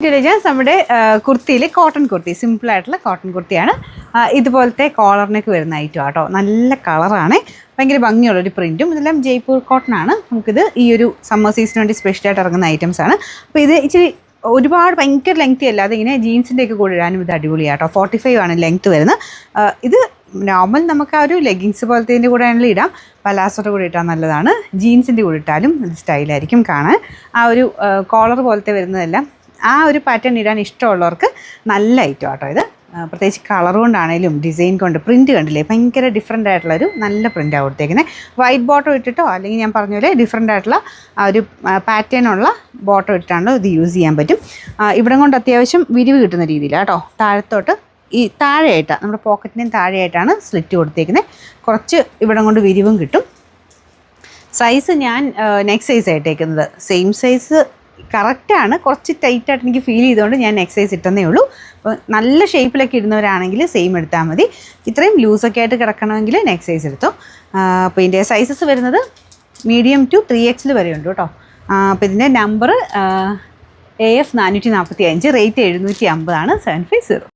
നമ്മുടെ കുർത്തിയിൽ കോട്ടൺ കുർത്തി, സിമ്പിളായിട്ടുള്ള കോട്ടൺ കുർത്തിയാണ്. ഇതുപോലത്തെ കോളറിനൊക്കെ വരുന്ന ഐറ്റം ആട്ടോ. നല്ല കളറാണ്, ഭയങ്കര ഭംഗിയുള്ളൊരു പ്രിൻറ്റും. ഇതെല്ലാം ജയ്പൂർ കോട്ടൺ ആണ്. നമുക്കിത് ഈ ഒരു സമ്മർ സീസണിന് വേണ്ടി സ്പെഷ്യലായിട്ട് ഇറങ്ങുന്ന ഐറ്റംസ് ആണ്. അപ്പോൾ ഇത് ഇച്ചിരി ഒരുപാട് ഭയങ്കര ലെങ്തി അല്ലാതെ ഇങ്ങനെ ജീൻസിൻ്റെ ഒക്കെ കൂടെ ഇടാനും ഇത് അടിപൊളിയാട്ടോ. 45 ആണ് ലെങ്ത് വരുന്നത്. ഇത് നോർമൽ നമുക്ക് ആ ഒരു ലെഗിങ്സ് പോലത്തെ കൂടെ ആണെങ്കിലും ഇടാം, പലാസോയുടെ കൂടെ ഇട്ടാൽ നല്ലതാണ്. ജീൻസിൻ്റെ കൂടെ ഇട്ടാലും ഇത് സ്റ്റൈലായിരിക്കും കാണാൻ. ആ ഒരു കോളർ പോലത്തെ വരുന്നതെല്ലാം ആ ഒരു പാറ്റേൺ ഇടാൻ ഇഷ്ടമുള്ളവർക്ക് നല്ല ഐറ്റം ആട്ടോ ഇത്. പ്രത്യേകിച്ച് കളർ കൊണ്ടാണേലും ഡിസൈൻ കൊണ്ട്, പ്രിൻറ്റ് കണ്ടില്ലേ, ഭയങ്കര ഡിഫറെൻ്റ് ആയിട്ടുള്ളൊരു നല്ല പ്രിൻ്റാണ് കൊടുത്തേക്കുന്നത്. വൈറ്റ് ബോട്ടം ഇട്ടിട്ടോ അല്ലെങ്കിൽ ഞാൻ പറഞ്ഞ പോലെ ഡിഫറെൻ്റ് ആയിട്ടുള്ള ആ ഒരു പാറ്റേണുള്ള ബോട്ടം ഇട്ടാണല്ലോ ഇത് യൂസ് ചെയ്യാൻ പറ്റും. ഇവിടെ കൊണ്ട് അത്യാവശ്യം വിരിവ് കിട്ടുന്ന രീതിയിലാണ് കേട്ടോ. താഴത്തോട്ട് ഈ താഴെയായിട്ടാണ്, നമ്മുടെ പോക്കറ്റിനും താഴെയായിട്ടാണ് സ്ലിറ്റ് കൊടുത്തേക്കുന്നത്. കുറച്ച് ഇവിടം കൊണ്ട് വിരിവും കിട്ടും. സൈസ് ഞാൻ നെക്സ്റ്റ് സൈസ് ആയിട്ടേക്കുന്നത്. സെയിം സൈസ് കറക്റ്റാണ്, കുറച്ച് ടൈറ്റായിട്ട് എനിക്ക് ഫീൽ ചെയ്തുകൊണ്ട് ഞാൻ എക്സൈസ് ഇട്ടെന്നേ ഉള്ളൂ. അപ്പോൾ നല്ല ഷേപ്പിലൊക്കെ ഇടുന്നവരാണെങ്കിൽ സെയിം എടുത്താൽ മതി. ഇത്രയും ലൂസൊക്കെ ആയിട്ട് കിടക്കണമെങ്കിൽ നെക്സ്റ്റ് സൈസ് എടുത്തോ. അപ്പോൾ ഇതിൻ്റെ സൈസസ് വരുന്നത് മീഡിയം ടു 3XL വരെ ഉണ്ട് കേട്ടോ. അപ്പോൾ ഇതിൻ്റെ നമ്പർ AF 445, റേറ്റ് 750 ആണ്. 750.